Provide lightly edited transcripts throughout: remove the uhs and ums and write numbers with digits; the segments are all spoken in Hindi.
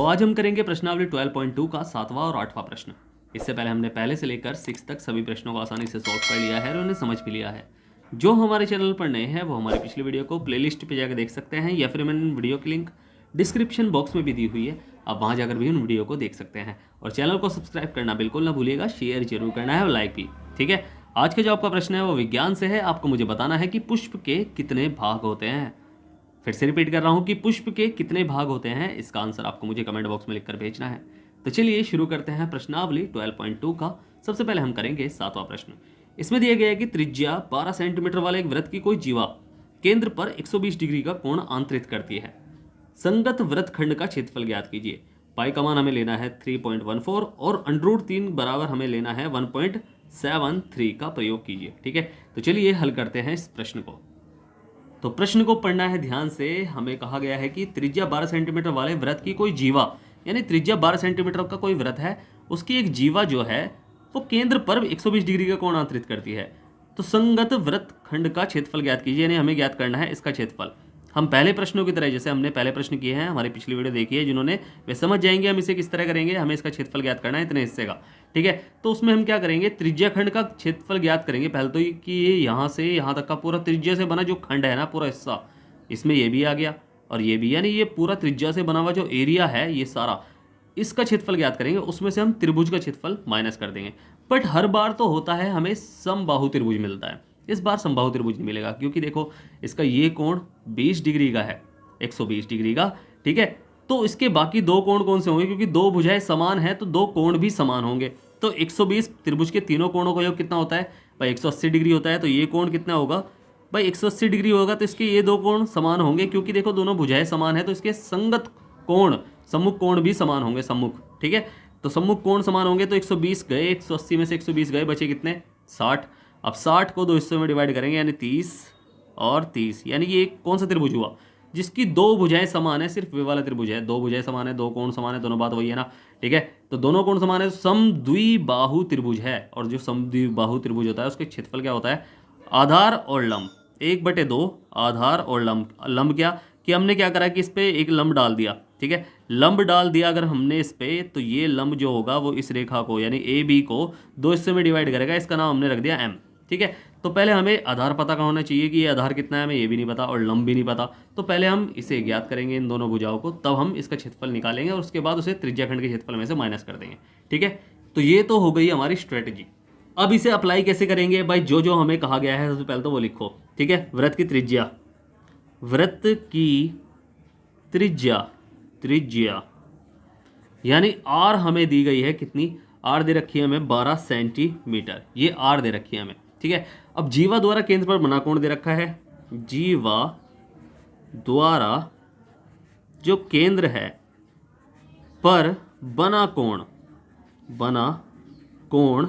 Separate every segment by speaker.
Speaker 1: आज हम करेंगे प्रश्नावली 12.2 का 7वां और 8वां प्रश्न। इससे पहले हमने पहले से लेकर 6 तक सभी प्रश्नों को आसानी से सॉल्व कर लिया है और उन्हें समझ भी लिया है। जो हमारे चैनल पर नए हैं वो हमारी पिछली वीडियो को प्लेलिस्ट पे जाकर देख सकते हैं या फिर मैंने वीडियो की लिंक डिस्क्रिप्शन बॉक्स में भी दी हुई है, आप वहाँ जाकर भी उन वीडियो को देख सकते हैं। और चैनल को सब्सक्राइब करना बिल्कुल ना भूलिएगा, शेयर जरूर करना है और लाइक भी। ठीक है, आज का जो आपका प्रश्न है वो विज्ञान से है। आपको मुझे बताना है कि पुष्प के कितने भाग होते हैं। फिर से रिपीट कर रहा हूं कि पुष्प के कितने भाग होते हैं, इसका आंसर आपको मुझे कमेंट बॉक्स में लिखकर भेजना है। तो चलिए शुरू करते हैं प्रश्नावली 12.2 का। सबसे पहले हम करेंगे 7वां प्रश्न। इसमें दिया गया है कि त्रिज्या 12 सेंटीमीटर वाले एक वृत्त की कोई जीवा केंद्र पर 120 डिग्री का कोण आंतरित करती है। संगत वृत्तखंड का क्षेत्रफल ज्ञात कीजिए। पाई का मान हमें लेना है 3.14 और √3 बराबर हमें लेना है 1.73 का प्रयोग कीजिए। ठीक है, तो चलिए हल करते हैं इस प्रश्न को। तो प्रश्न को पढ़ना है ध्यान से। हमें कहा गया है कि त्रिज्या 12 सेंटीमीटर वाले वृत्त की कोई जीवा, यानी त्रिज्या 12 सेंटीमीटर का कोई वृत्त है, उसकी एक जीवा जो है वो केंद्र पर 120 डिग्री का कोण आंतरित करती है। तो संगत वृत्तखंड का क्षेत्रफल ज्ञात कीजिए, यानी हमें ज्ञात करना है इसका क्षेत्रफल। हम पहले प्रश्नों की तरह, जैसे हमने पहले प्रश्न किए हैं, हमारी पिछली वीडियो देखी है जिन्होंने, वे समझ जाएंगे हम इसे किस तरह करेंगे। हमें इसका क्षेत्रफल ज्ञात करना है इतने हिस्से का। ठीक है, तो उसमें हम क्या करेंगे, त्रिज्या खंड का क्षेत्रफल ज्ञात करेंगे पहले तो, कि ये यहाँ से यहाँ तक का पूरा त्रिज्या से बना जो खंड है ना, पूरा हिस्सा, इसमें ये भी आ गया और ये भी, यानी ये पूरा त्रिज्या से बना हुआ जो एरिया है ये सारा, इसका क्षेत्रफल ज्ञात करेंगे। उसमें से हम त्रिभुज का क्षेत्रफल माइनस कर देंगे। बट हर बार तो होता है हमें समबाहु त्रिभुज मिलता है, इस बार समबाहु त्रिभुज नहीं मिलेगा, क्योंकि देखो इसका ये कोण 20 डिग्री का है, 120 डिग्री का। ठीक है, तो इसके बाकी दो कोण कौन से होंगे, क्योंकि दो भुजाएं समान है तो दो कोण भी समान होंगे। तो 120 त्रिभुज के तीनों कोणों का योग कितना होता है भाई, 180 डिग्री होता है। तो ये कोण कितना होगा भाई, 180 डिग्री होगा। तो इसके ये दो कोण समान होंगे, क्योंकि देखो दोनों भुजाएं समान है तो इसके संगत कोण, सम्मुख कोण भी समान होंगे, सम्मुख। ठीक है, तो सम्मुख कोण समान होंगे। तो 120 गए, 180 में से 120 गए, बचे कितने, 60। अब 60 को दो हिस्सों में डिवाइड करेंगे, यानी 30 और 30, यानी ये कौन सा त्रिभुज हुआ जिसकी दो भुजाएं समान है, सिर्फ वे वाला त्रिभुज है। दो भुजाएं समान है, दो कोण समान है, दोनों बात वही है ना। ठीक है, तो दोनों कोण समान है, समद्विबाहु त्रिभुज है। और जो समद्विबाहु त्रिभुज होता है उसके क्षेत्रफल क्या होता है, आधार और लंब 1/2 आधार और लंब। लंब क्या कि हमने क्या करा कि इस पे एक लंब डाल दिया। ठीक है, लंब डाल दिया अगर हमने इस पे, तो ये लंब जो होगा वो इस रेखा को, यानी ए बी को दो हिस्से में डिवाइड करेगा। इसका नाम हमने रख दिया एम। ठीक है, तो पहले हमें आधार पता का होना चाहिए कि ये आधार कितना है, हमें ये भी नहीं पता और लंब भी नहीं पता। तो पहले हम इसे ज्ञात करेंगे, इन दोनों भुजाओं को, तब हम इसका क्षेत्रफल निकालेंगे और उसके बाद उसे त्रिज्याखंड के क्षेत्रफल में से माइनस कर देंगे। ठीक है, तो ये तो हो गई हमारी स्ट्रेटजी। अब इसे अप्लाई कैसे करेंगे भाई, जो जो हमें कहा गया है सबसे पहले तो वो लिखो। ठीक है, वृत्त की त्रिज्या, वृत्त की त्रिज्या यानी आर हमें दी गई है कितनी, आर दे रखी है हमें 12 सेंटीमीटर, ये आर दे रखी है हमें। ठीक है, अब जीवा द्वारा केंद्र पर बना कोण दे रखा है, जीवा द्वारा जो केंद्र है पर बना कोण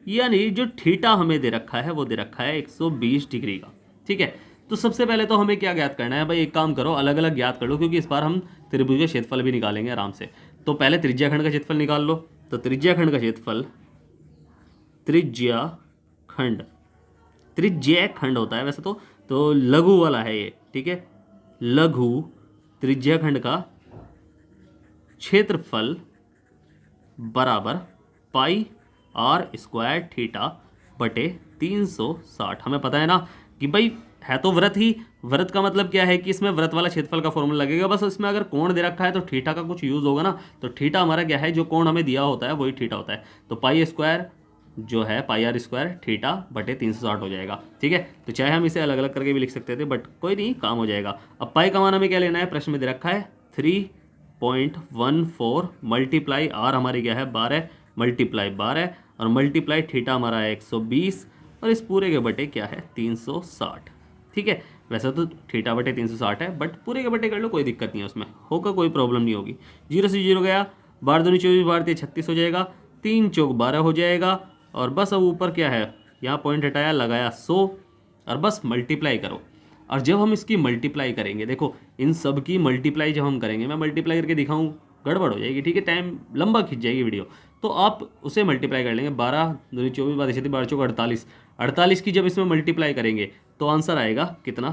Speaker 1: यानी जो थीटा हमें दे रखा है वो दे रखा है 120 डिग्री का। ठीक है, तो सबसे पहले तो हमें क्या ज्ञात करना है भाई, एक काम करो अलग अलग ज्ञात कर लो, क्योंकि इस बार हम त्रिभुज का क्षेत्रफल भी निकालेंगे आराम से। तो पहले त्रिज्याखंड का क्षेत्रफल निकाल लो। तो त्रिज्याखंड का क्षेत्रफल, त्रिज्याखंड होता है वैसे तो लघु वाला है ये। ठीक है, लघु त्रिज्याखंड का क्षेत्रफल बराबर पाई आर स्क्वायर थीटा बटे 360। हमें पता है ना कि भाई है तो वृत्त ही, वृत्त का मतलब क्या है कि इसमें वृत्त वाला क्षेत्रफल का फॉर्मूला लगेगा। बस इसमें अगर कोण दे रखा है तो थीटा का कुछ यूज होगा ना। तो थीटा हमारा क्या है, जो कोण हमें दिया होता है वही थीटा होता है। तो पाई स्क्वायर जो है पाई आर स्क्वायर थीटा बटे 360 हो जाएगा। ठीक है, तो चाहे हम इसे अलग अलग करके भी लिख सकते थे, बट कोई नहीं, काम हो जाएगा। अब पाई का मान हमें क्या लेना है, प्रश्न में दे रखा है 3.14 मल्टीप्लाई आर हमारी क्या है 12 मल्टीप्लाई 12 और मल्टीप्लाई थीटा हमारा है 120 और इस पूरे के बटे क्या है 360। ठीक है, वैसे तो थीटा बटे 360 है, बट पूरे के बटे कर लो, कोई दिक्कत नहीं है उसमें, होगा कोई प्रॉब्लम नहीं होगी। 0 से 0 गया, 12 दूनी 24, 12 36 हो जाएगा, 3 चौक 12 हो जाएगा। और बस अब ऊपर क्या है, यहाँ पॉइंट हटाया, लगाया 100 और बस मल्टीप्लाई करो। और जब हम इसकी मल्टीप्लाई करेंगे, देखो इन सब की मल्टीप्लाई जब हम करेंगे, मैं मल्टीप्लाई करके दिखाऊँ गड़बड़ हो जाएगी। ठीक है, टाइम लंबा खिंच जाएगी वीडियो, तो आप उसे मल्टीप्लाई कर लेंगे। 12 दूनी 24, 12 36, 12 चौक 48, 48 की जब इसमें मल्टीप्लाई करेंगे तो आंसर आएगा कितना,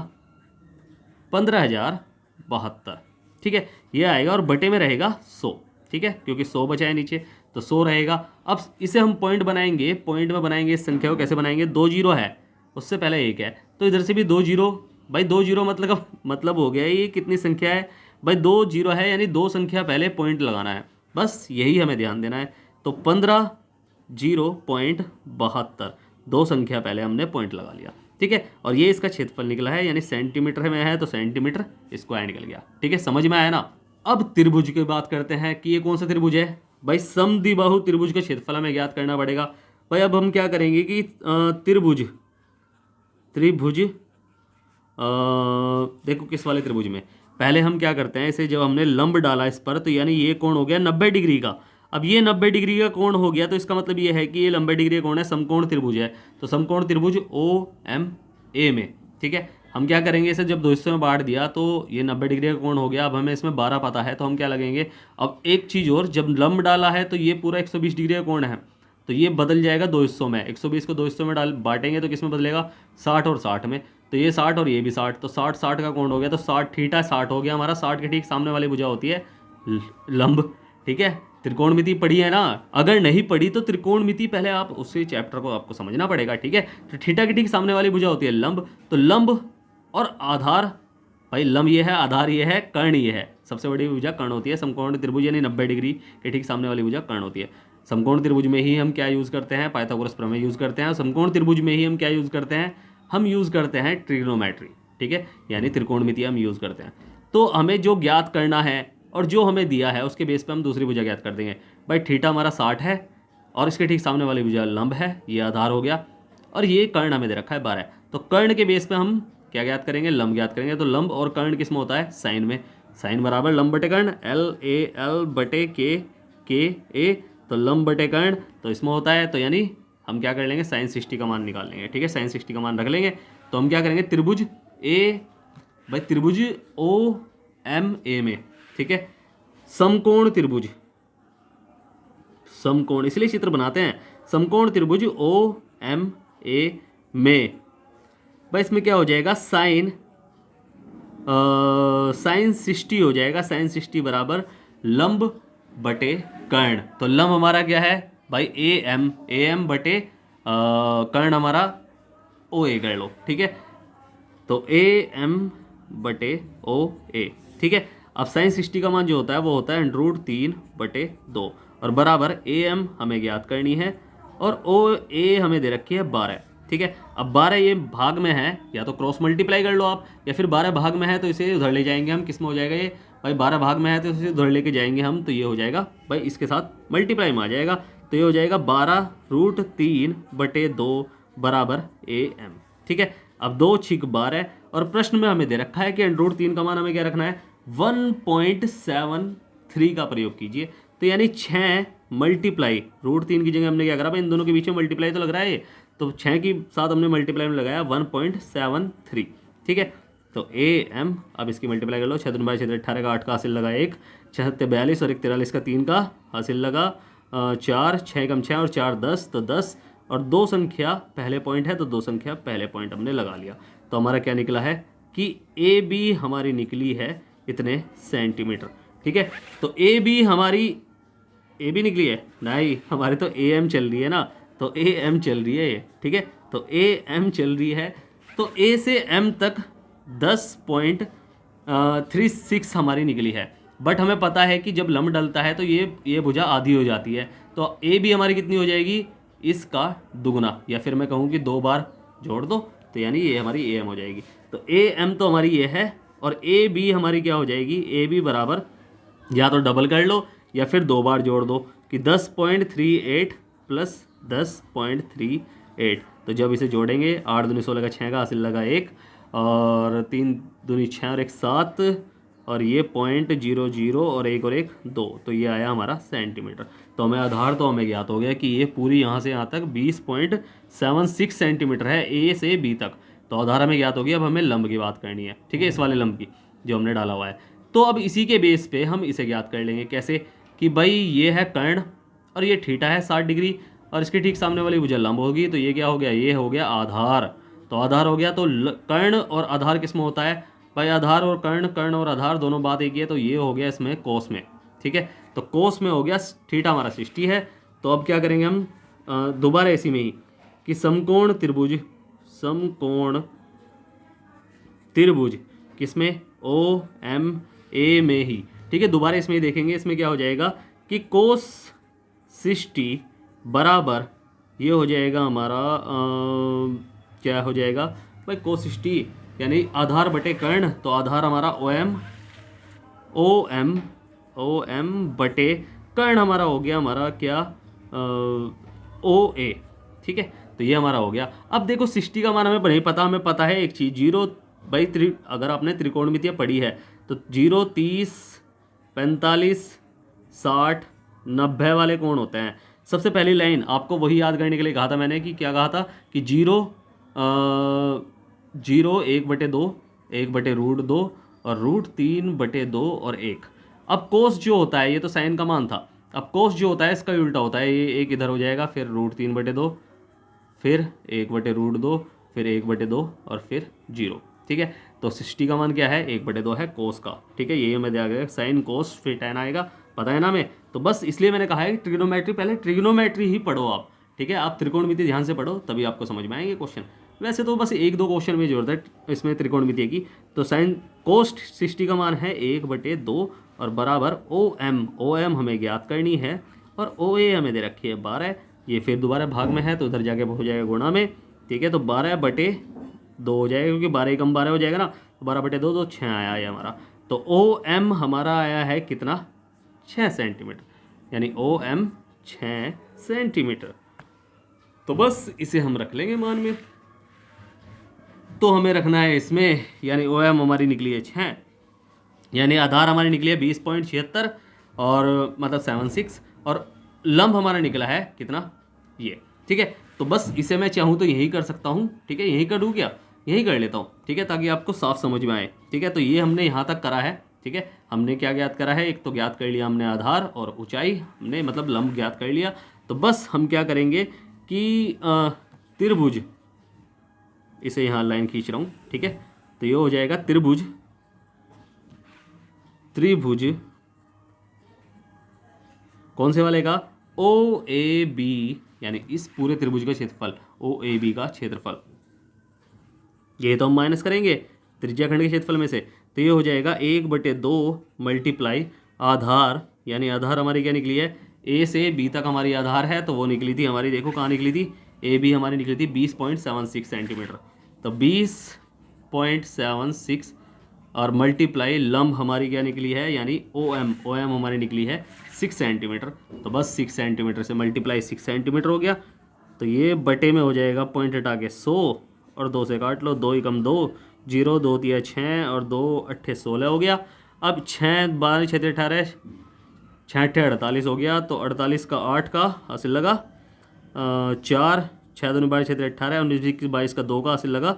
Speaker 1: 15,072। ठीक है, ये आएगा और बटे में रहेगा 100, ठीक है, क्योंकि 100 बचा है नीचे तो 100 रहेगा। अब इसे हम पॉइंट बनाएंगे, पॉइंट में बनाएंगे इस संख्या को, कैसे बनाएंगे, 2 जीरो है उससे पहले 1 है, तो इधर से भी 2 जीरो, भाई 2 जीरो मतलब हो गया ये कितनी संख्या है भाई, 2 जीरो है, यानी 2 संख्या पहले पॉइंट लगाना है, बस यही हमें ध्यान देना है। तो 15.72, 2 संख्या पहले हमने पॉइंट लगा लिया, ठीक है, और ये इसका क्षेत्रफल निकला है, यानी सेंटीमीटर में है तो सेंटीमीटर स्क्वायर निकल गया, ठीक है, समझ में आया ना। अब त्रिभुज की बात करते हैं कि ये कौन सा त्रिभुज है भाई, समद्विबाहु त्रिभुज का क्षेत्रफल हमें ज्ञात करना पड़ेगा भाई। अब हम क्या करेंगे कि त्रिभुज देखो किस वाले त्रिभुज में, पहले हम क्या करते हैं, इसे जब हमने लंब डाला इस पर, तो यानी ये कोण हो गया 90 डिग्री का। अब ये 90 डिग्री का कोण हो गया तो इसका मतलब ये है कि ये 90 डिग्री का कोण है, समकोण त्रिभुज है, तो समकोण त्रिभुज OMA में, ठीक है। हम क्या करेंगे, इसे जब 2 हिस्सों में बांट दिया तो ये 90 डिग्री का कोण हो गया। अब हमें इसमें 12 पता है तो हम क्या लगेंगे, अब एक चीज़ और, जब लंब डाला है तो ये पूरा 120 डिग्री का कोण है, तो ये बदल जाएगा 2 हिस्सों में, 120 को 2 हिस्सों में बांटेंगे तो किस में बदलेगा, 60 और 60 में, तो ये 60 और ये भी 60, तो 60 का कोण हो गया, तो 60 थीटा 60 हो गया हमारा। 60 के ठीक सामने वाली भुजा होती है लंब, ठीक है। त्रिकोणमिति पढ़ी है ना, अगर नहीं पढ़ी तो त्रिकोणमिति पहले आप उसी चैप्टर को आपको समझना पड़ेगा, ठीक है। तो थीटा के ठीक सामने वाली भुजा होती है लंब, तो लंब और आधार, भाई लंब ये है, आधार ये है, कर्ण ये है, सबसे बड़ी भुजा कर्ण होती है। समकोण त्रिभुज यानी 90 डिग्री के ठीक सामने वाली भुजा कर्ण होती है। समकोण त्रिभुज में ही हम क्या यूज़ करते हैं, पाइथागोरस प्रमेय यूज़ करते हैं। समकोण त्रिभुज में ही हम क्या यूज़ करते हैं, हम यूज़ करते हैं ट्रिग्नोमेट्री, ठीक है, यानी त्रिकोणमिति हम यूज़ करते हैं। तो हमें जो ज्ञात करना है और जो हमें दिया है उसके बेस पे हम दूसरी भुजा ज्ञात कर देंगे। भाई थीटा हमारा 60 है और इसके ठीक सामने वाली भुजा लंब है, ये आधार हो गया, और ये कर्ण हमें दे रखा है 12। तो कर्ण के बेस पे हम क्या ज्ञात करेंगे, लंब ज्ञात करेंगे। तो लंब और कर्ण किस में होता है, साइन में, साइन बराबर लंब बटे कर्ण, LAL बटे KA, तो लंब बटे कर्ण तो इसमें होता है, तो यानी हम क्या कर लेंगे, साइन 60 का मान निकाल लेंगे, ठीक है, साइन 60 का मान रख लेंगे। तो हम क्या करेंगे, त्रिभुज भाई त्रिभुज OMA में, ठीक है, समकोण त्रिभुज, समकोण इसलिए चित्र बनाते हैं, समकोण त्रिभुज OMA में, भाई इसमें क्या हो जाएगा, साइन 60 हो जाएगा, साइन 60 बराबर लंब बटे कर्ण। तो लंब हमारा क्या है भाई, AM बटे कर्ण हमारा OA कर लो, ठीक है, तो AM बटे OA, ठीक है। अब साइन 60 का मान जो होता है वो होता है √3/2 और बराबर AM हमें ज्ञात करनी है और OA हमें दे रखी है 12, ठीक है। अब 12 ये भाग में है, या तो क्रॉस मल्टीप्लाई कर लो आप, या फिर 12 भाग में है तो इसे उधर ले जाएंगे हम, किस में हो जाएगा ये भाई, 12 भाग में है तो इसे उधर लेके जाएंगे हम, तो ये हो जाएगा भाई इसके साथ मल्टीप्लाई में आ जाएगा, तो ये हो जाएगा 12√3/2 बराबर AM, ठीक है। अब 2 × 12 और प्रश्न में हमें दे रखा है कि √3 का मान हमें क्या रखना है, 1.73 का प्रयोग कीजिए, तो यानी 6 मल्टीप्लाई √3 की जगह हमने क्या करा भाई, इन दोनों के बीच में मल्टीप्लाई तो लग रहा है, तो 6 के साथ हमने मल्टीप्लाई में लगाया 1.73, ठीक है। तो AM, अब इसकी मल्टीप्लाई कर लो, 6 दूनी 12 18 का 8 का हासिल लगा 1, 6 7 42 और 1 43 का 3 का हासिल लगा 4, 6 कम 6 और 4 10, तो 10 और 2 संख्या पहले पॉइंट है तो 2 संख्या पहले पॉइंट हमने लगा लिया। तो हमारा क्या निकला है कि AB हमारी निकली है इतने सेंटीमीटर, ठीक है। तो AB हमारी AB निकली है नहीं, हमारी तो AM चल रही है ना, तो AM चल रही है ये, ठीक है, तो AM चल रही है, तो A से M तक 10.36 हमारी निकली है। बट हमें पता है कि जब लंब डलता है तो ये भुजा आधी हो जाती है, तो AB हमारी कितनी हो जाएगी, इसका दुगुना, या फिर मैं कहूँ कि 2 बार जोड़ दो, तो यानी ये हमारी AM हो जाएगी। तो AM तो हमारी ये है और AB हमारी क्या हो जाएगी, AB बराबर या तो डबल कर लो या फिर 2 बार जोड़ दो कि 10.38 प्लस 10.38, तो जब इसे जोड़ेंगे 8 दूनी 16 का 6 का हासिल लगा 1 और 3 दूनी 6 और 1 7 और ये 0.00 और 1 और 1 2, तो ये आया हमारा सेंटीमीटर। तो हमें आधार तो हमें ज्ञात हो गया कि ये पूरी यहाँ से यहाँ तक 20.76 सेंटीमीटर है, A से B तक। तो आधार हमें ज्ञात हो गया। अब हमें लंब की बात करनी है, ठीक है, इस वाले लंब की जो हमने डाला हुआ है। तो अब इसी के बेस पे हम इसे ज्ञात कर लेंगे, कैसे कि भाई ये है कर्ण और ये थीटा है 60 डिग्री और इसके ठीक सामने वाली भुजा लंब होगी, तो ये क्या हो गया, ये हो गया आधार। तो आधार हो गया, तो कर्ण और आधार किस में होता है, भाई आधार और कर्ण, कर्ण और आधार दोनों बात एक ही है, तो ये हो गया इसमें कोस में, ठीक है। तो कोस में हो गया, थीटा हमारा 60 है। तो अब क्या करेंगे हम दोबारा इसी में ही कि समकोण त्रिभुज, समकोण त्रिभुज किसमें, ओ एम ए में ही, ठीक है। दोबारा इसमें ही देखेंगे, इसमें क्या हो जाएगा कि कोस 60 बराबर ये हो जाएगा हमारा क्या हो जाएगा भाई, कोस 60 यानी आधार बटे कर्ण, तो आधार हमारा ओ एम बटे कर्ण हमारा हो गया हमारा क्या ओ ए, ठीक है। तो ये हमारा हो गया। अब देखो 60 का मान हमें नहीं पता, हमें पता है एक चीज़, जीरो भाई अगर आपने त्रिकोणमितियाँ पढ़ी है तो 0, 30, 45, 60, 90 वाले कोण होते हैं। सबसे पहली लाइन आपको वही याद करने के लिए कहा था मैंने कि क्या कहा था कि 0 1/2, 1/√2 और √3/2 और 1। अब कोस जो होता है, ये तो साइन का मान था, अब कोस जो होता है इसका उल्टा होता है, ये एक इधर हो जाएगा, फिर √3/2, फिर 1/√2, फिर 1/2 और फिर 0, ठीक है। तो 60 का मान क्या है, 1/2 है कोस का, ठीक है। यही हमें दिया गया, साइन कोस फिर tan आएगा, पता है ना हमें। तो बस इसलिए मैंने कहा है ट्रिग्नोमेट्री, पहले ट्रिग्नोमेट्री ही पढ़ो आप, ठीक है। आप त्रिकोणमिति ध्यान से पढ़ो तभी आपको समझ में आएंगे क्वेश्चन। वैसे तो बस 1-2 क्वेश्चन में जरूरत है इसमें त्रिकोणमिति की। तो साइन कोस 60 का मान है 1/2 और बराबर ओ एम हमें ज्ञात करनी है और ओ ए हमें दे रखी है 12। ये फिर दोबारा भाग में है तो उधर जाके हो जाएगा गुणा में, ठीक है। तो 12/2 हो जाएगा, क्योंकि 12 कम 12 हो जाएगा ना, 12/2 तो 6 आया है हमारा। तो ओ एम हमारा आया है कितना, 6 सेंटीमीटर, यानी ओ एम 6 सेंटीमीटर। तो बस इसे हम रख लेंगे मान में। तो हमें रखना है इसमें, यानी ओ एम हमारी निकली है 6, यानी आधार हमारी निकली है 20.76 और मतलब 76, और लंब हमारा निकला है कितना, ये, ठीक है। तो बस इसे मैं चाहूँ तो यही कर सकता हूँ, ठीक है। यही करूँ क्या, यही कर लेता हूँ, ठीक है, ताकि आपको साफ समझ में आए, ठीक है। तो ये हमने यहाँ तक करा है, ठीक है। हमने क्या ज्ञात करा है, एक तो ज्ञात कर लिया हमने आधार और ऊंचाई, हमने मतलब लंब ज्ञात कर लिया। तो बस हम क्या करेंगे कि त्रिभुज, इसे यहाँ लाइन खींच रहा हूँ, ठीक है। तो ये हो जाएगा त्रिभुज कौन से वाले का, ओ ए बी, यानी इस पूरे त्रिभुज का क्षेत्रफल, ओ ए बी का क्षेत्रफल, ये तो हम माइनस करेंगे त्रिज्या खंड के क्षेत्रफल में से। तो ये हो जाएगा 1/2 मल्टीप्लाई आधार, यानी आधार हमारी क्या निकली है, ए से बी तक हमारी आधार है, तो वो निकली थी हमारी, देखो कहाँ निकली थी, ए बी हमारी निकली थी 20.76 सेंटीमीटर। तो 20.76 और मल्टीप्लाई लंब हमारी क्या निकली है, यानी ओ एम हमारी निकली है 6 सेंटीमीटर। तो बस 6 सेंटीमीटर से मल्टीप्लाई 6 सेंटीमीटर हो गया। तो ये बटे में हो जाएगा, पॉइंट हटा के 100 और 2 से काट लो, 2 ही कम 2, 0 2 3 6 और 2 8 16 हो गया। अब 6 12 6 18, 6 8 48 हो गया। तो 48 का 8 का हासिल लगा 4, 6 2 12 6 18, 19 22 का 2 का हासिल लगा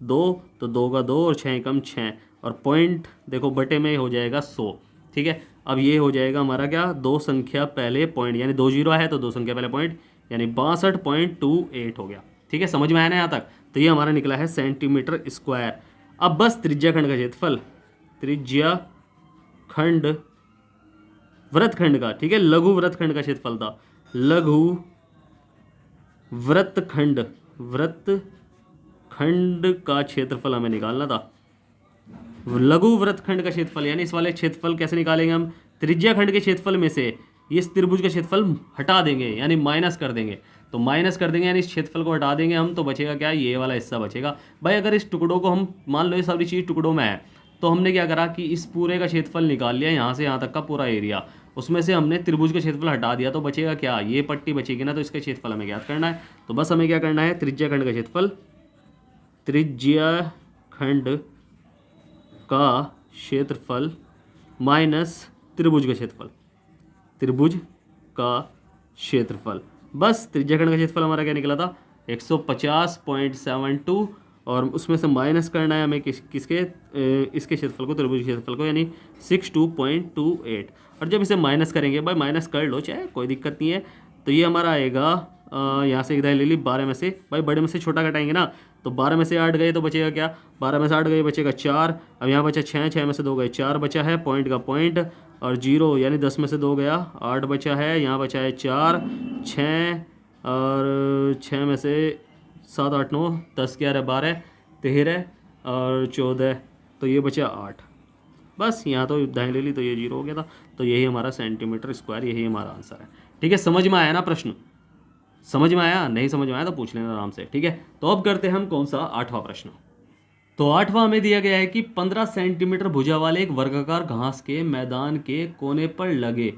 Speaker 1: 2, तो 2 का 2 और 6 कम 6, और पॉइंट देखो बटे में हो जाएगा 100, ठीक है। अब ये हो जाएगा हमारा क्या, 2 संख्या पहले पॉइंट, यानी 2 0 है तो 2 संख्या पहले पॉइंट, यानी 62.28 हो गया, ठीक है। समझ में आया ना यहाँ तक। तो ये हमारा निकला है सेंटीमीटर स्क्वायर। अब बस त्रिज्या खंड का क्षेत्रफल, त्रिज्या खंड वृत्तखंड का, ठीक है, लघु वृत्तखंड का क्षेत्रफल था, लघु वृत्तखंड का क्षेत्रफल हमें निकालना था। लघु वृत्तखंड का क्षेत्रफल, यानी इस वाले क्षेत्रफल कैसे निकालेंगे हम, त्रिज्या खंड के क्षेत्रफल में से इस त्रिभुज का क्षेत्रफल हटा देंगे, यानी माइनस कर देंगे। तो माइनस कर देंगे यानी इस क्षेत्रफल को हटा देंगे हम, तो बचेगा क्या, ये वाला हिस्सा बचेगा। भाई अगर इस टुकड़ों को हम मान लो ये सारी चीज़ टुकड़ों में है, तो हमने क्या करा कि इस पूरे का क्षेत्रफल निकाल लिया, यहाँ से यहाँ तक का पूरा एरिया, उसमें से हमने त्रिभुज का क्षेत्रफल हटा दिया, तो बचेगा क्या, ये पट्टी बचेगी ना, तो इसका क्षेत्रफल हमें ज्ञात करना है। तो बस हमें क्या करना है, त्रिज्या खंड का क्षेत्रफल, त्रिज्या खंड का क्षेत्रफल माइनस त्रिभुज का क्षेत्रफल, त्रिभुज का क्षेत्रफल। बस त्रिज्या खंड का क्षेत्रफल हमारा क्या निकला था, 150.72, और उसमें से माइनस करना है हमें किसके इसके क्षेत्रफल को, त्रिभुज के क्षेत्रफल को, यानी 62.28। और जब इसे माइनस करेंगे, भाई माइनस कर लो चाहे, कोई दिक्कत नहीं है। तो तो ये हमारा आएगा यहाँ से एक दहाई ले ली, 12 में से भाई बड़े में से छोटा घटाएंगे ना, तो 12 में से 8 गए तो बचेगा क्या, 12 में से 8 गए बचेगा 4। अब यहाँ बचा 6, 6 में से 2 गए 4 बचा है, पॉइंट का पॉइंट और 0 यानी 10 में से 2 गया 8 बचा है, यहाँ बचा है 4, 6 और 6 में से 7, 8, 9, 10, 11, 12, 13 और 14, तो ये बचा 8। बस यहाँ तो दाएं ले ली तो ये 0 हो गया था। तो यही हमारा सेंटीमीटर स्क्वायर, यही हमारा आंसर है। ठीक है, समझ में आया ना प्रश्न? समझ में आया? नहीं समझ में आया तो पूछ लेना आराम से। ठीक है, तो अब करते हैं हम कौन सा 8वां प्रश्न। तो 8वां हमें दिया गया है कि 15 सेंटीमीटर भुजा वाले एक वर्गाकार घास के मैदान के कोने पर लगे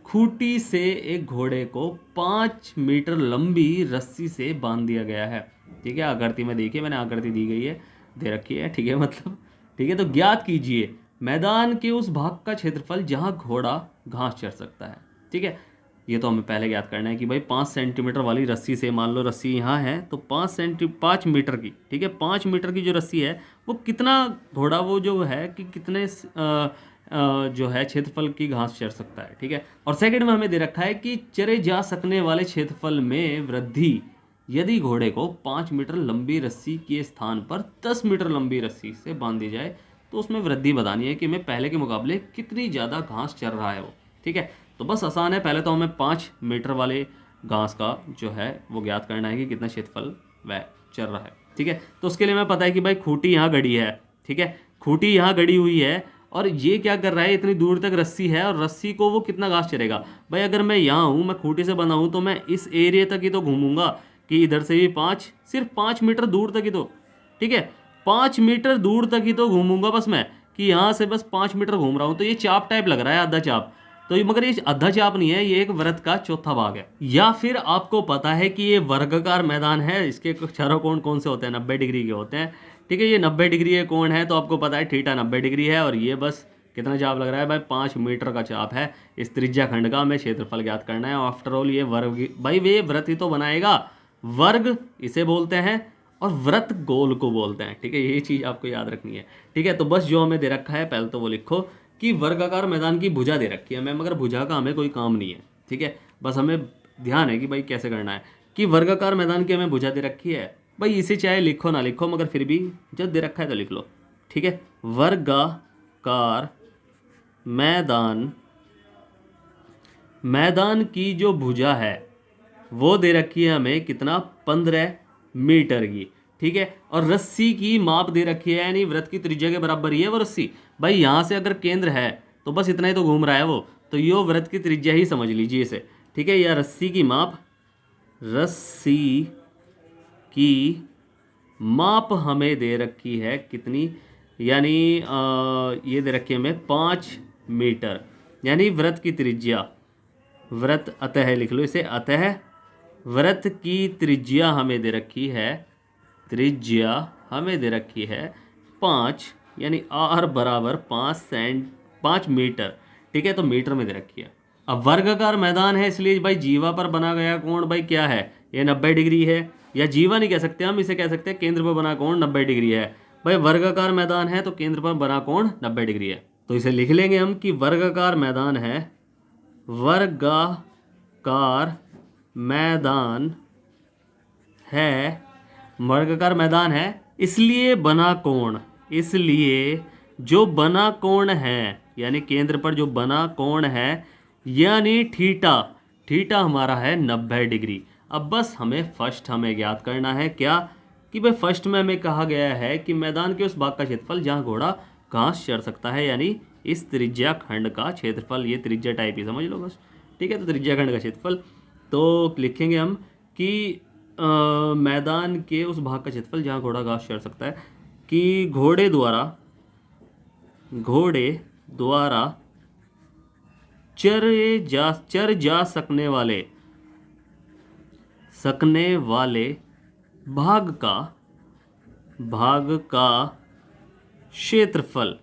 Speaker 1: खूंटी से एक घोड़े को 5 मीटर लंबी रस्सी से बांध दिया गया है। ठीक है, आकृति में देखिए, मैंने आकृति दी गई है, दे रखी है। ठीक है, मतलब ठीक है, तो ज्ञात कीजिए मैदान के उस भाग का क्षेत्रफल जहां घोड़ा घास चर सकता है। ठीक है, ये तो हमें पहले ज्ञात करना है कि भाई 5 सेंटीमीटर वाली रस्सी से, मान लो रस्सी यहाँ है तो 5 मीटर की, ठीक है, 5 मीटर की जो रस्सी है वो कितना घोड़ा वो जो है कि कितने जो है क्षेत्रफल की घास चर सकता है। ठीक है, और सेकंड में हमें दे रखा है कि चरे जा सकने वाले क्षेत्रफल में वृद्धि यदि घोड़े को 5 मीटर लंबी रस्सी के स्थान पर 10 मीटर लंबी रस्सी से बांध दी जाए तो उसमें वृद्धि बतानी है कि मैं पहले के मुकाबले कितनी ज़्यादा घास चर रहा है वो। ठीक है, तो बस आसान है, पहले तो हमें 5 मीटर वाले घास का जो है वो ज्ञात करना है कि कितना क्षेत्रफल वह चल रहा है। ठीक है, तो उसके लिए मैं पता है कि भाई खूंटी यहाँ गड़ी है। ठीक है, खूंटी यहाँ गड़ी हुई है और ये क्या कर रहा है, इतनी दूर तक रस्सी है और रस्सी को वो कितना घास चरेगा। भाई अगर मैं यहाँ हूँ, मैं खूंटी से बना हूँ, तो मैं इस एरिया तक ही तो घूमूंगा कि इधर से भी सिर्फ 5 मीटर दूर तक ही तो, ठीक है, 5 मीटर दूर तक ही तो घूमूंगा बस मैं, कि यहाँ से बस 5 मीटर घूम रहा हूँ। तो ये चाप टाइप लग रहा है, आधा चाप, तो ये मगर ये आधा चाप नहीं है, ये एक वृत्त का चौथा भाग है। या फिर आपको पता है कि ये वर्गाकार मैदान है, इसके चारों कोण कौन से होते हैं, 90 डिग्री के होते हैं। ठीक है, ये 90 डिग्री के कोण है, तो आपको पता है थीटा 90 डिग्री है और ये बस कितना चाप लग रहा है भाई, 5 मीटर का चाप है। इस त्रिज्या खंड का हमें क्षेत्रफल ज्ञात करना है। आफ्टर ऑल ये वर्ग, भाई वे वृत्त ही तो बनाएगा, वर्ग इसे बोलते हैं और वृत्त गोल को बोलते हैं। ठीक है, ये चीज़ आपको याद रखनी है। ठीक है, तो बस जो हमें दे रखा है पहले तो वो लिखो कि वर्गाकार मैदान की भुजा दे रखी है हमें, मगर भुजा का हमें कोई काम नहीं है। ठीक है, बस हमें ध्यान है कि भाई कैसे करना है, कि वर्गाकार मैदान की हमें भुजा दे रखी है। भाई इसे चाहे लिखो ना लिखो, मगर फिर भी जब दे रखा है तो लिख लो। ठीक है, वर्गाकार मैदान की जो भुजा है वो दे रखी है हमें कितना, 15 मीटर की। ठीक है, और रस्सी की माप दे रखी है, यानी वृत्त की त्रिज्या के बराबर ही है वो रस्सी। भाई यहाँ से अगर केंद्र है तो बस इतना ही तो घूम रहा है वो, तो ये वृत्त की त्रिज्या ही समझ लीजिए इसे। ठीक है, या रस्सी की माप हमें दे रखी है कितनी, यानी ये दे रखी है हमें 5 मीटर, यानी वृत्त की त्रिज्या, वृत्त अतः लिख लो इसे, अतः वृत्त की त्रिज्या हमें दे रखी है, त्रिज्या हमें दे रखी है 5, यानी आर बराबर 5 मीटर। ठीक है, तो मीटर में दे रखी है। अब वर्गाकार मैदान है, इसलिए भाई जीवा पर बना गया कोण भाई क्या है, ये 90 डिग्री है, या जीवा नहीं कह सकते हम, इसे कह सकते हैं केंद्र पर बना कोण 90 डिग्री है। भाई वर्गाकार मैदान है तो केंद्र पर बना कोण 90 डिग्री है, तो इसे लिख लेंगे हम कि वर्गाकार मैदान है, वर्गाकार मैदान है इसलिए बना कोण, इसलिए जो बना कोण है, यानी केंद्र पर जो बना कोण है, यानी थीटा हमारा है 90 डिग्री। अब बस हमें फर्स्ट हमें ज्ञात करना है क्या, कि भाई फर्स्ट में हमें कहा गया है कि मैदान के उस भाग का क्षेत्रफल जहां घोड़ा घास चर सकता है, यानी इस त्रिज्या खंड का क्षेत्रफल, ये त्रिज्या टाइप ही समझ लो बस। ठीक है, तो त्रिज्या खंड का क्षेत्रफल तो लिखेंगे हम कि मैदान के उस भाग का क्षेत्रफल जहाँ घोड़ा घास चर सकता है, कि घोड़े द्वारा चर जा सकने वाले भाग का क्षेत्रफल।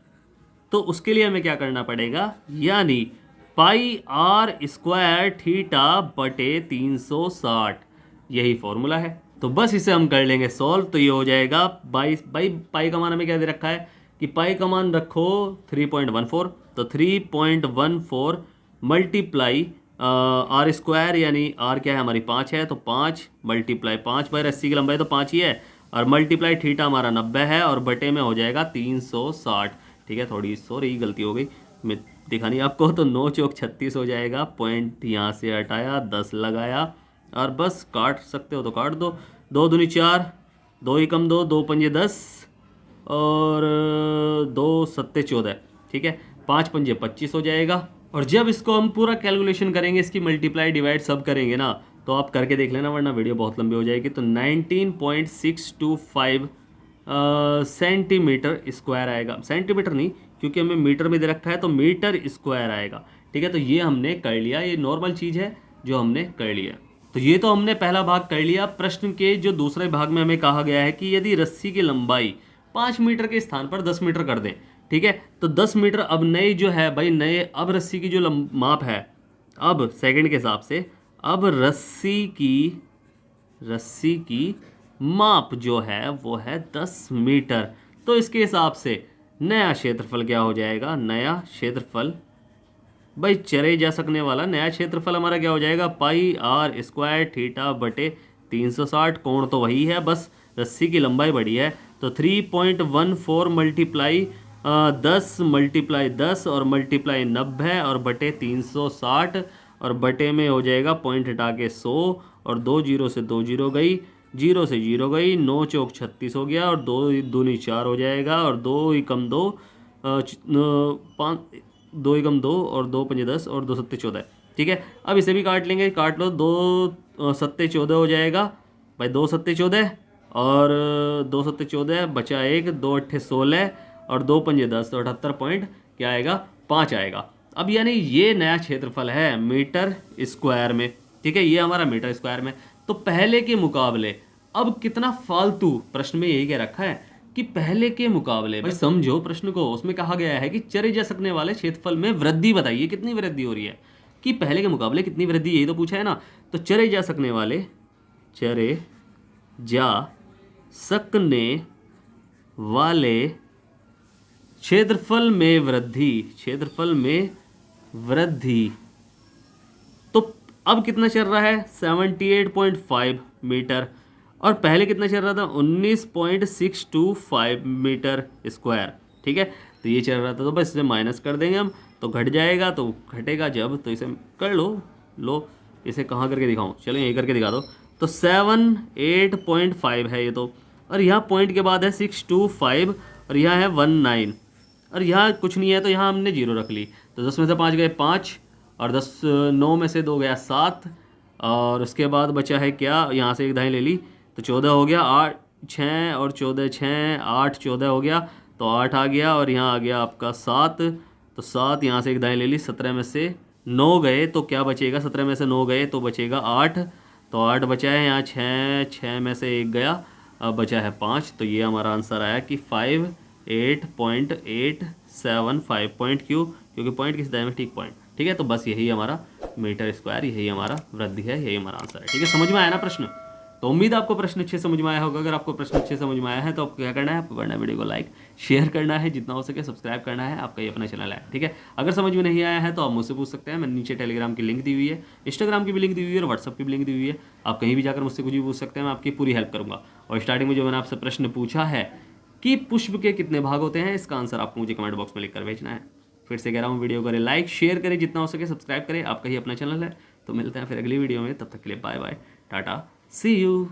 Speaker 1: तो उसके लिए हमें क्या करना पड़ेगा, यानी पाई आर स्क्वायर थीटा बटे 360, यही फॉर्मूला है। तो बस इसे हम कर लेंगे सॉल्व, तो ये हो जाएगा 22। पाई का मान हमें क्या दे रखा है कि पाई का मान रखो 3.14, तो 3.14 मल्टीप्लाई आर स्क्वायर यानी आर क्या है हमारी 5 है, तो 5 मल्टीप्लाई 5 बाई रस्सी की लंबाई तो 5 ही है, और मल्टीप्लाई थीटा हमारा 90 है, और बटे में हो जाएगा 360। ठीक है, थोड़ी सॉरी गलती हो गई, मैं दिखा नहीं आपको, तो 9 चौक 36 हो जाएगा। पॉइंट यहाँ से हटाया, 10 लगाया, और बस काट सकते हो तो काट दो। 2 दूनी 4, 2 ही कम 2, 2 पंजे 10, और 2 सत्ते 14। ठीक है, 5 पंजे 25 हो जाएगा। और जब इसको हम पूरा कैलकुलेशन करेंगे, इसकी मल्टीप्लाई डिवाइड सब करेंगे ना, तो आप करके देख लेना, वरना वीडियो बहुत लंबी हो जाएगी। तो 19.625 सेंटीमीटर स्क्वायर आएगा। सेंटीमीटर नहीं, क्योंकि हमें मीटर में दे रखा है, तो मीटर स्क्वायर आएगा। ठीक है, तो ये हमने कर लिया, ये नॉर्मल चीज़ है जो हमने कर लिया। तो ये तो हमने पहला भाग कर लिया। प्रश्न के जो दूसरे भाग में हमें कहा गया है कि यदि रस्सी की लंबाई 5 मीटर के स्थान पर 10 मीटर कर दें। ठीक है, तो 10 मीटर अब नए जो है भाई, नए अब रस्सी की जो माप है, अब सेकंड के हिसाब से, अब रस्सी की माप जो है वो है 10 मीटर। तो इसके हिसाब से नया क्षेत्रफल क्या हो जाएगा, नया क्षेत्रफल भाई चले जा सकने वाला नया क्षेत्रफल हमारा क्या हो जाएगा, पाई आर स्क्वायर थीटा बटे 360। कोण तो वही है, बस रस्सी की लंबाई बड़ी है। तो 3.14 मल्टीप्लाई 10 मल्टीप्लाई 10 और मल्टीप्लाई 90 और बटे 360, और बटे में हो जाएगा पॉइंट हटा के 100, और 2 जीरो से 2 जीरो गई, 0 से 0 गई, 9 चौक 36 हो गया, और 2 दूनी 4 हो जाएगा, और 2 ही कम 2, 5 2 ही कम 2, और 2 पंजे 10, और 2 सत्ते 14। ठीक है, अब इसे भी काट लेंगे, काट लो, 2 सत्ते 14 हो जाएगा भाई, 2 सत्ते 14, और 2 सत्ते 14 बचा 1, 2 अट्ठे 16, और 2 पंजे 10, तो 78 पॉइंट क्या आएगा, 5 आएगा। अब यानी ये नया क्षेत्रफल है मीटर स्क्वायर में। ठीक है, ये हमारा मीटर स्क्वायर में। तो पहले के मुकाबले अब कितना फालतू, प्रश्न में यही कह रखा है कि पहले के मुकाबले, भाई समझो प्रश्न को, उसमें कहा गया है कि चरे जा सकने वाले क्षेत्रफल में वृद्धि बताइए, कितनी वृद्धि हो रही है, कि पहले के मुकाबले कितनी वृद्धि, यही तो पूछा है ना। तो चरे जा सकने वाले, चरे जा सकने वाले क्षेत्रफल में वृद्धि, क्षेत्रफल में वृद्धि। तो अब कितना चल रहा है, 78.5 मीटर, और पहले कितना चल रहा था, 19.625 मीटर स्क्वायर। ठीक है, तो ये चल रहा था, तो बस इसे माइनस कर देंगे हम, तो घट जाएगा, तो घटेगा जब, तो इसे कर लो इसे कहाँ करके दिखाऊं, चलो यही करके दिखा दो। तो 78.5 है ये तो, और यहाँ पॉइंट के बाद है 625, और यहाँ है 19, और यहाँ कुछ नहीं है, तो यहाँ हमने 0 रख ली। तो 10 में से 5 गए 5, और 9 में से 2 गया 7, और उसके बाद बचा है क्या, यहाँ से एक दाएँ ले ली, तो 14 हो गया, 8 6 और 14 6 8 14 हो गया, तो 8 आ गया, और यहाँ आ गया आपका 7, तो 7 यहाँ से एक दाएँ ले ली, 17 में से 9 गए तो क्या बचेगा, 17 में से 9 गए तो बचेगा 8, तो 8 बचा है, यहाँ 6 में से 1 गया, अब बचा है 5। तो ये हमारा आंसर आया कि 58.875 पॉइंट, क्योंकि पॉइंट किस दाएँ में, ठीक पॉइंट। ठीक है, तो बस यही हमारा मीटर स्क्वायर, यही हमारा वृद्धि है, यही हमारा आंसर है। ठीक है, समझ में आया ना प्रश्न। तो उम्मीद है आपको प्रश्न अच्छे समझ में आया होगा। अगर आपको प्रश्न अच्छे समझ में आया है तो आपको क्या करना है, आपको करना है वीडियो को लाइक शेयर करना है, जितना हो सके सब्सक्राइब करना है, आपका ये अपना चैनल है। ठीक है, अगर समझ में नहीं आया है तो आप मुझसे पूछ सकते हैं, मैंने नीचे टेलीग्राम की लिंक दी हुई है, इंस्टाग्राम की भी लिंक दी हुई है, और व्हाट्सअप की भी लिंक दी हुई है। आप कहीं भी जाकर मुझसे कुछ भी पूछ सकते हैं, मैं आपकी पूरी हेल्प करूँगा। और स्टार्टिंग में जो मैंने आपसे प्रश्न पूछा है कि पुष्प के कितने भाग होते हैं, इसका आंसर आपको मुझे कमेंट बॉक्स में लिख कर भेजना है। फिर से कह रहा हूँ, वीडियो करें लाइक शेयर करें, जितना हो सके सब्सक्राइब करें, आपका ही अपना चैनल है। तो मिलते हैं फिर अगली वीडियो में, तब तक के लिए bye bye, tata, see you.